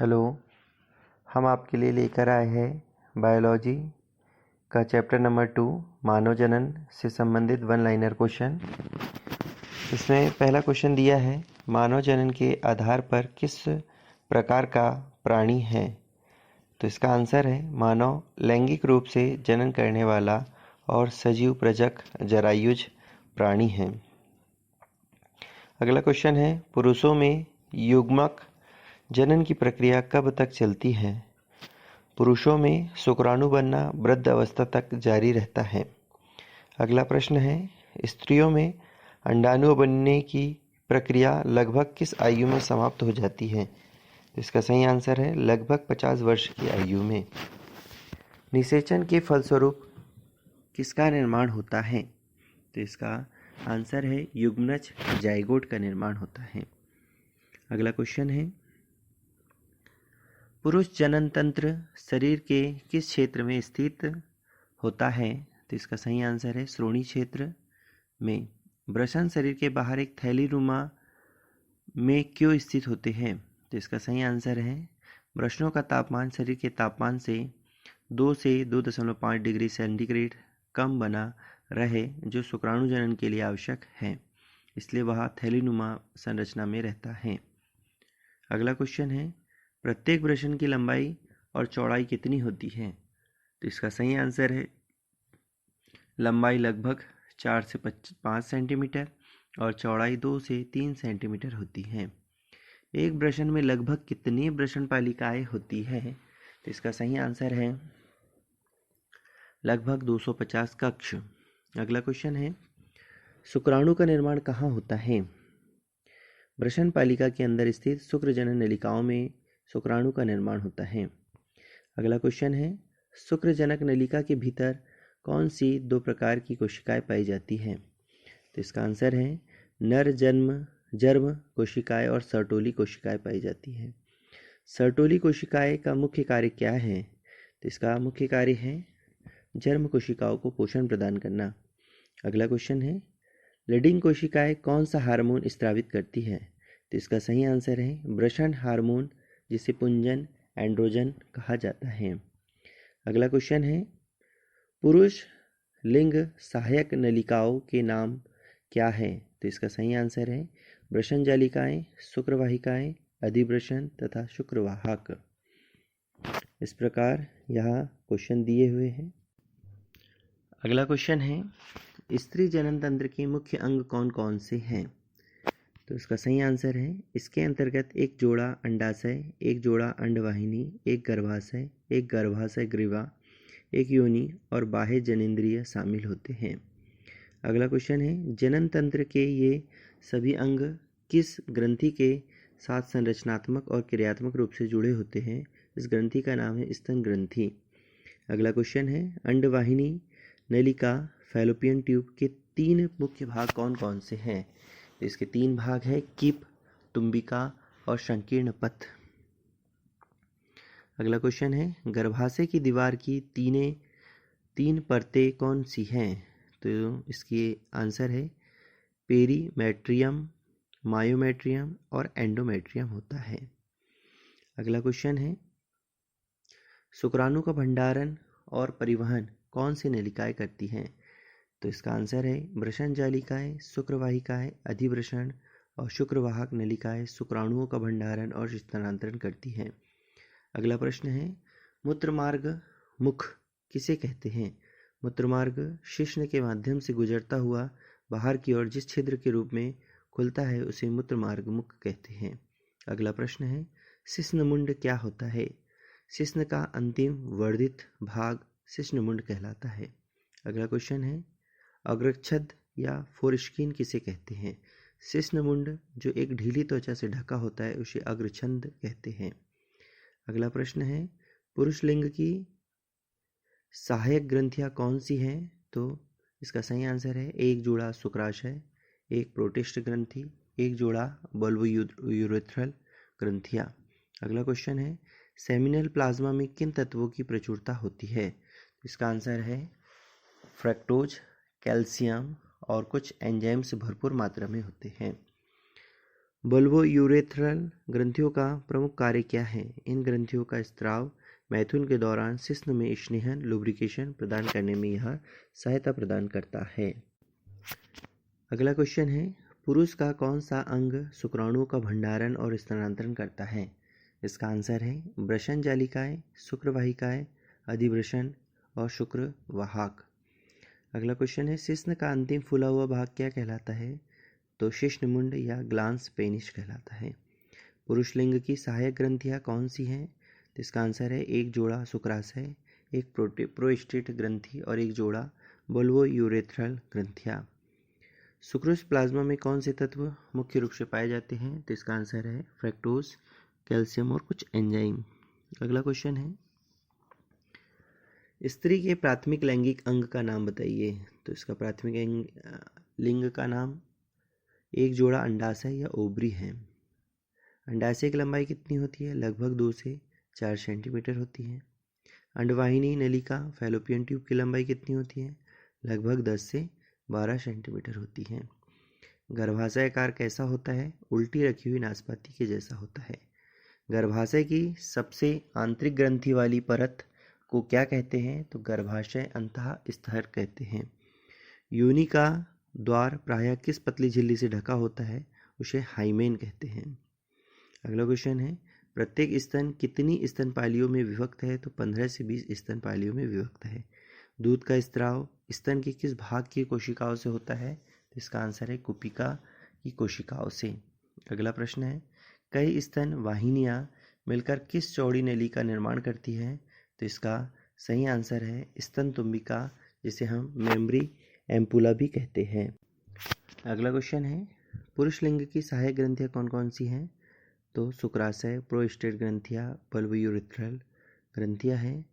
Hello. हम आपके लिए लेकर आए हैं बायोलॉजी का चैप्टर नंबर 2 मानव जनन से संबंधित वन लाइनर क्वेश्चन। इसमें पहला क्वेश्चन दिया है, मानव जनन के आधार पर किस प्रकार का प्राणी है? तो इसका आंसर है मानव लैंगिक रूप से जनन करने वाला और सजीव प्रजक जरायुज प्राणी है। अगला क्वेश्चन है, पुरुषों में युग्मक जनन की प्रक्रिया कब तक चलती है? पुरुषों में शुक्राणु बनना वृद्ध अवस्था तक जारी रहता है। अगला प्रश्न है, स्त्रियों में अंडाणु बनने की प्रक्रिया लगभग किस आयु में समाप्त हो जाती है? इसका सही आंसर है लगभग 50 वर्ष की आयु में। निषेचन के फलस्वरूप किसका निर्माण होता है? तो इसका आंसर है युग्मनज जाइगोट का निर्माण होता है। अगला क्वेश्चन है, पुरुष जनन तंत्र शरीर के किस क्षेत्र में स्थित होता है? तो इसका सही आंसर है श्रोणि क्षेत्र में। वृषण शरीर के बाहर एक थैलीनुमा में क्यों स्थित होते हैं? तो इसका सही आंसर है वृषणों का तापमान शरीर के तापमान से 2 से 2.5 डिग्री सेंटीग्रेड कम बना रहे, जो शुक्राणु जनन के लिए आवश्यक है, इसलिए वह थैलीनुमा संरचना में रहता है। अगला क्वेश्चन है, प्रत्येक वृषण की लंबाई और चौड़ाई कितनी होती है? तो इसका सही आंसर है लंबाई लगभग 4 से 5 सेंटीमीटर और चौड़ाई 2 से 3 सेंटीमीटर होती है। एक वृषण में लगभग कितनी वृषण पालिकाएं होती है? तो इसका सही आंसर है लगभग 250 कक्ष। अगला क्वेश्चन है, शुक्राणु का निर्माण कहाँ होता है? वृषण पालिका के अंदर स्थित शुक्रजनन नलिकाओं में शुक्राणु का निर्माण होता है। अगला क्वेश्चन है, शुक्रजनक नलिका के भीतर कौन सी 2 प्रकार की कोशिकाएं पाई जाती हैं? तो इसका आंसर है नर जर्म कोशिकाएं और सर्टोली कोशिकाएं पाई जाती हैं। सर्टोली कोशिकाएं का मुख्य कार्य क्या है? तो इसका मुख्य कार्य है जर्म कोशिकाओं को पोषण प्रदान करना। अगला क्वेश्चन है, लीडिंग कोशिकाएं कौन सा हार्मोन स्रावित करती है? तो इसका सही आंसर है वृषण हार्मोन, जिसे पुंजन एंड्रोजन कहा जाता है। अगला क्वेश्चन है, पुरुष लिंग सहायक नलिकाओं के नाम क्या है? तो इसका सही आंसर है वृषण जालिकाएं, शुक्रवाहिकाएं, अधिवृषण तथा शुक्रवाहक। इस प्रकार यहाँ क्वेश्चन दिए हुए हैं। अगला क्वेश्चन है, स्त्री जनन तंत्र के मुख्य अंग कौन कौन से हैं? तो इसका सही आंसर है इसके अंतर्गत एक जोड़ा अंडाशय, एक जोड़ा अंडवाहिनी, एक गर्भाशय, एक गर्भाशय ग्रीवा, एक योनि और बाह्य जनेंद्रिय शामिल होते हैं। अगला क्वेश्चन है, जनन तंत्र के ये सभी अंग किस ग्रंथि के साथ संरचनात्मक और क्रियात्मक रूप से जुड़े होते हैं? इस ग्रंथि का नाम है स्तन ग्रंथि। अगला क्वेश्चन है, अंडवाहिनी नलिका फैलोपियन ट्यूब के 3 मुख्य भाग कौन कौन से हैं? तो इसके 3 भाग हैं कीप, तुम्बिका और संकीर्ण पथ। अगला क्वेश्चन है, गर्भाशय की दीवार की 3 परतें कौन सी हैं? तो इसकी आंसर है पेरीमेट्रियम, मायोमेट्रियम और एंडोमेट्रियम होता है। अगला क्वेश्चन है, शुक्राणु का भंडारण और परिवहन कौन सी नलिकाएं करती हैं? तो इसका आंसर है वृषण जालिकाएं, शुक्रवाहिकाएं, अधिवृषण और शुक्रवाहक नलिकाएं शुक्राणुओं का भंडारण और स्थानांतरण करती हैं। अगला प्रश्न है, मूत्रमार्ग मुख किसे कहते हैं? मूत्रमार्ग शिश्न के माध्यम से गुजरता हुआ बाहर की ओर जिस छिद्र के रूप में खुलता है उसे मूत्रमार्ग मुख कहते हैं। अगला प्रश्न है, शिश्नमुंड क्या होता है? शिश्न का अंतिम वर्धित भाग शिश्नमुंड कहलाता है। अगला क्वेश्चन है, अग्रच्छद या फोरस्किन किसे कहते हैं? शिश्नमुंड जो एक ढीली त्वचा से ढका होता है उसे अग्रछंद कहते हैं। अगला प्रश्न है, पुरुष लिंग की सहायक ग्रंथियां कौन सी हैं? तो इसका सही आंसर है एक जोड़ा शुक्राशय, एक प्रोटिस्ट ग्रंथि, एक जोड़ा बल्बोयूरेथ्रल ग्रंथियां। अगला क्वेश्चन है, सेमिनल प्लाज्मा में किन तत्वों की प्रचुरता होती है? इसका आंसर है फ्रक्टोज, कैल्शियम और कुछ एंजाइम्स भरपूर मात्रा में होते हैं। बल्बोयूरेथ्रल ग्रंथियों का प्रमुख कार्य क्या है? इन ग्रंथियों का स्त्राव मैथुन के दौरान शिश्न में स्नेहन लुब्रिकेशन प्रदान करने में यह सहायता प्रदान करता है। अगला क्वेश्चन है, पुरुष का कौन सा अंग शुक्राणुओं का भंडारण और स्थानांतरण करता है? इसका आंसर है वृषण जालिकाएं, शुक्रवाहिकाएं, अधिवृषण और शुक्रवाहक। अगला क्वेश्चन है, शिश्न का अंतिम फूला हुआ भाग क्या कहलाता है? तो शिश्नमुंड या ग्लांस पेनिस कहलाता है। पुरुष लिंग की सहायक ग्रंथियां कौन सी हैं? तो इसका आंसर है एक जोड़ा शुक्राशय, एक प्रोस्टेट ग्रंथि और एक जोड़ा बल्बोयूरेथ्रल ग्रंथियां। सुक्रोज प्लाज्मा में कौन से तत्व मुख्य रूप से पाए जाते हैं? तो इसका आंसर है फ्रैक्टोज, कैल्शियम और कुछ एंजाइम। अगला क्वेश्चन है, स्त्री के प्राथमिक लैंगिक अंग का नाम बताइए। तो इसका प्राथमिक लिंग का नाम एक जोड़ा अंडाशय या ओवरी है। अंडाशय की लंबाई कितनी होती है? लगभग 2 से 4 सेंटीमीटर होती है। अंडवाहिनी नलिका फैलोपियन ट्यूब की लंबाई कितनी होती है? लगभग 10 से 12 सेंटीमीटर होती है। गर्भाशय आकार कैसा होता है? उल्टी रखी हुई नाशपाती के जैसा होता है। गर्भाशय की सबसे आंतरिक ग्रंथि वाली परत को क्या कहते हैं? तो गर्भाशय अंतः स्तर कहते हैं। योनि का द्वार प्रायः किस पतली झिल्ली से ढका होता है? उसे हाइमेन कहते हैं। अगला क्वेश्चन है, प्रत्येक स्तन कितनी स्तनपालियों में विभक्त है? तो 15 से 20 स्तनपालियों में विभक्त है। दूध का स्त्राव स्तन के किस भाग की कोशिकाओं से होता है? तो इसका आंसर है कुपिका की कोशिकाओं से। अगला प्रश्न है, कई स्तन वाहिनियां मिलकर किस चौड़ी नली का निर्माण करती हैं? तो इसका सही आंसर है स्तन तुम्बिका, जिसे हम मेमरी एम्पुला भी कहते हैं। अगला क्वेश्चन है, पुरुष लिंग की सहायक ग्रंथियां कौन कौन सी हैं? तो शुक्राशय, प्रोस्टेट ग्रंथियां, बल्बोयूरेथ्रल ग्रंथियां हैं।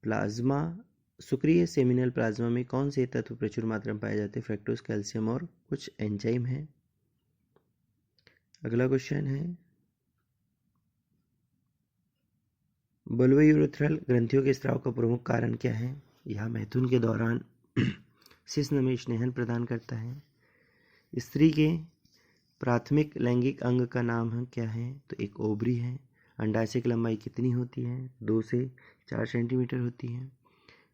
प्लाज्मा शुक्रिय सेमिनल प्लाज्मा में कौन से तत्व प्रचुर मात्रा में पाए जाते हैं? फ्रैक्टोज, कैल्शियम और कुछ एंजाइम हैं। अगला क्वेश्चन है, बल्बोयूरेथ्रल ग्रंथियों के स्राव का प्रमुख कारण क्या है? यह मैथुन के दौरान शिश्न में स्नेहन प्रदान करता है। स्त्री के प्राथमिक लैंगिक अंग का नाम क्या है? तो एक ओवरी है। अंडाशय की लंबाई कितनी होती है? 2 से 4 सेंटीमीटर होती है।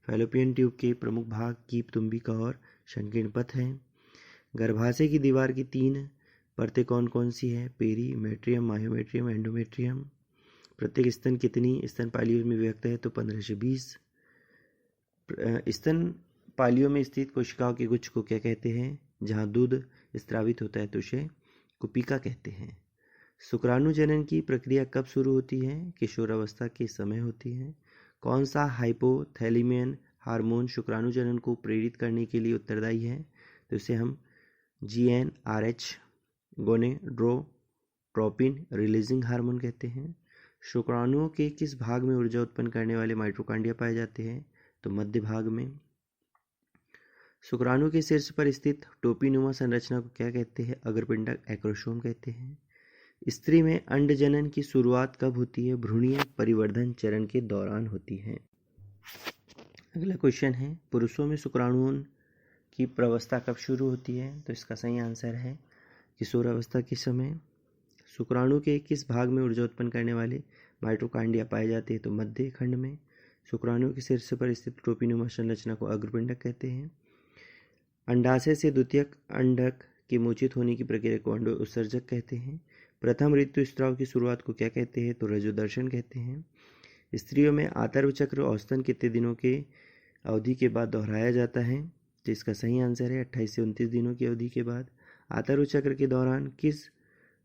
फैलोपियन ट्यूब के प्रमुख भाग कीप तुम्बिका और संकीर्ण पथ है। गर्भाशय की दीवार की 3 परतें कौन कौन सी है? Perimetrium, myometrium, endometrium. प्रत्येक स्तन कितनी स्तनपालियों में विभक्त है? तो 15 से 20। स्तन पालियों में स्थित कोशिकाओं के गुच्छ को क्या कहते हैं? जहां दूध स्त्रावित होता है तो उसे कुपिका कहते हैं। शुक्राणु जनन की प्रक्रिया कब शुरू होती है? किशोरावस्था के समय होती है। कौन सा हाइपोथैलेमियन हार्मोन शुक्राणु जनन को प्रेरित करने के लिए उत्तरदायी है? तो इसे हम GnRH गोनेडोट्रोपिन रिलीजिंग हार्मोन कहते हैं। शुक्राणुओं के किस भाग में ऊर्जा उत्पन्न करने वाले माइटोकॉन्ड्रिया पाए जाते हैं? तो मध्य भाग में। शुक्राणु के शीर्ष पर स्थित टोपीनुमा संरचना को क्या कहते हैं? अग्रपिंडक एक्रोसोम कहते हैं। स्त्री में अंडजनन की शुरुआत कब होती है? भ्रूणीय परिवर्धन चरण के दौरान होती है। अगला क्वेश्चन है, पुरुषों में शुक्राणुओं की प्रवस्था कब शुरू होती है? तो इसका सही आंसर है किशोरावस्था के समय। शुक्राणु के किस भाग में ऊर्जा उत्पन्न करने वाले माइटोकॉन्ड्रिया पाए जाते हैं? तो मध्य खंड में। शुक्राणु के शीर्ष पर स्थित टोपीनुमा संरचना को अग्रपिंडक कहते हैं। अंडाशय से द्वितीयक अंडक के मोचित होने की प्रक्रिया को अंडो उत्सर्जक कहते हैं। प्रथम ऋतुस्राव की शुरुआत को क्या कहते हैं? तो रजोदर्शन कहते हैं। स्त्रियों में आतर्व चक्र औसतन कितने दिनों के अवधि के बाद दोहराया जाता है? तो इसका सही आंसर है 28 से 29 दिनों की अवधि के बाद। आतर्व चक्र के दौरान किस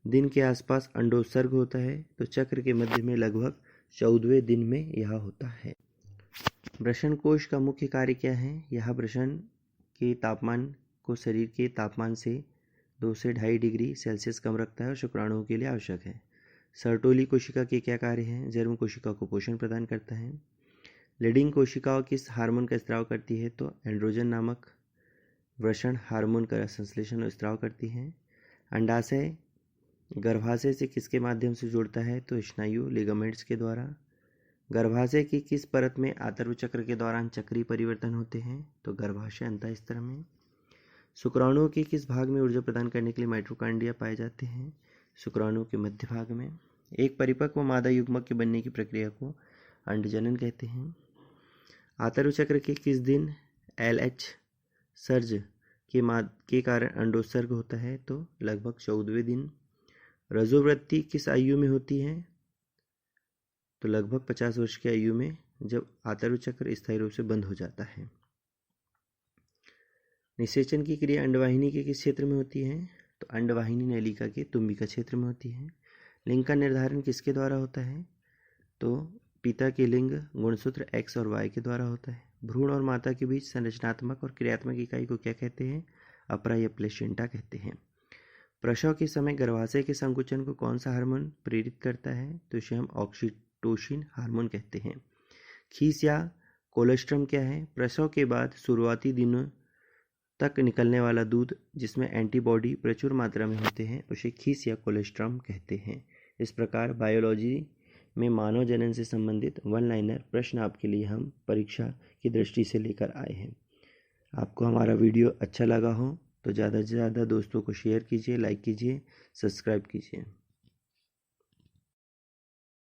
दिन के आसपास अंडोत्सर्ग होता है? तो चक्र के मध्य में लगभग 14वें दिन में यह होता है। वृषण कोश का मुख्य कार्य क्या है? यह वृषण के तापमान को शरीर के तापमान से 2 से 2.5 डिग्री सेल्सियस कम रखता है और शुक्राणुओं के लिए आवश्यक है। सर्टोली कोशिका के क्या कार्य हैं? जर्म कोशिका को पोषण प्रदान करता है। लीडिंग कोशिकाओं किस हार्मोन का स्त्राव करती है? तो एंड्रोजन नामक वृषण हार्मोन का संश्लेषण और स्त्राव करती है। अंडाशय गर्भाशय से किसके माध्यम से जुड़ता है? तो स्नायु लिगामेंट्स के द्वारा। गर्भाशय की किस परत में आतर्व चक्र के दौरान चक्रीय परिवर्तन होते हैं? तो गर्भाशय अंतःस्तर में। शुक्राणुओं के किस भाग में ऊर्जा प्रदान करने के लिए माइटोकॉन्ड्रिया पाए जाते हैं? शुक्राणु के मध्य भाग में। एक परिपक्व मादा युग्मक के बनने की प्रक्रिया को अंडजनन कहते हैं। आतरु चक्र के किस दिन LH सर्ज के कारण अंडोत्सर्ग होता है? तो लगभग 14वें दिन। रजोवृत्ति किस आयु में होती है? तो लगभग 50 वर्ष की आयु में, जब आतरु चक्र स्थायी रूप से बंद हो जाता है। निषेचन की क्रिया अंडवाहिनी के किस क्षेत्र में होती है? तो अंडवाहिनी नलिका के तुम्बिका क्षेत्र में होती है। लिंग का निर्धारण किसके द्वारा होता है? तो पिता के लिंग गुणसूत्र X और Y के द्वारा होता है। भ्रूण और माता के बीच संरचनात्मक और क्रियात्मक इकाई को क्या कहते हैं? अपरा या प्लेसेंटा कहते हैं। प्रसव के समय गर्भाशय के संकुचन को कौन सा हार्मोन प्रेरित करता है? तो इसे हम ऑक्सीटोसिन हार्मोन कहते हैं। खीस या कोलेस्ट्रम क्या है? प्रसव के बाद शुरुआती दिनों तक निकलने वाला दूध जिसमें एंटीबॉडी प्रचुर मात्रा में होते हैं, उसे खीस या कोलेस्ट्रम कहते हैं। इस प्रकार बायोलॉजी में मानव जनन से संबंधित वन लाइनर प्रश्न आपके लिए हम परीक्षा की दृष्टि से लेकर आए हैं। आपको हमारा वीडियो अच्छा लगा हो तो ज़्यादा से ज़्यादा दोस्तों को शेयर कीजिए, लाइक कीजिए, सब्सक्राइब कीजिए।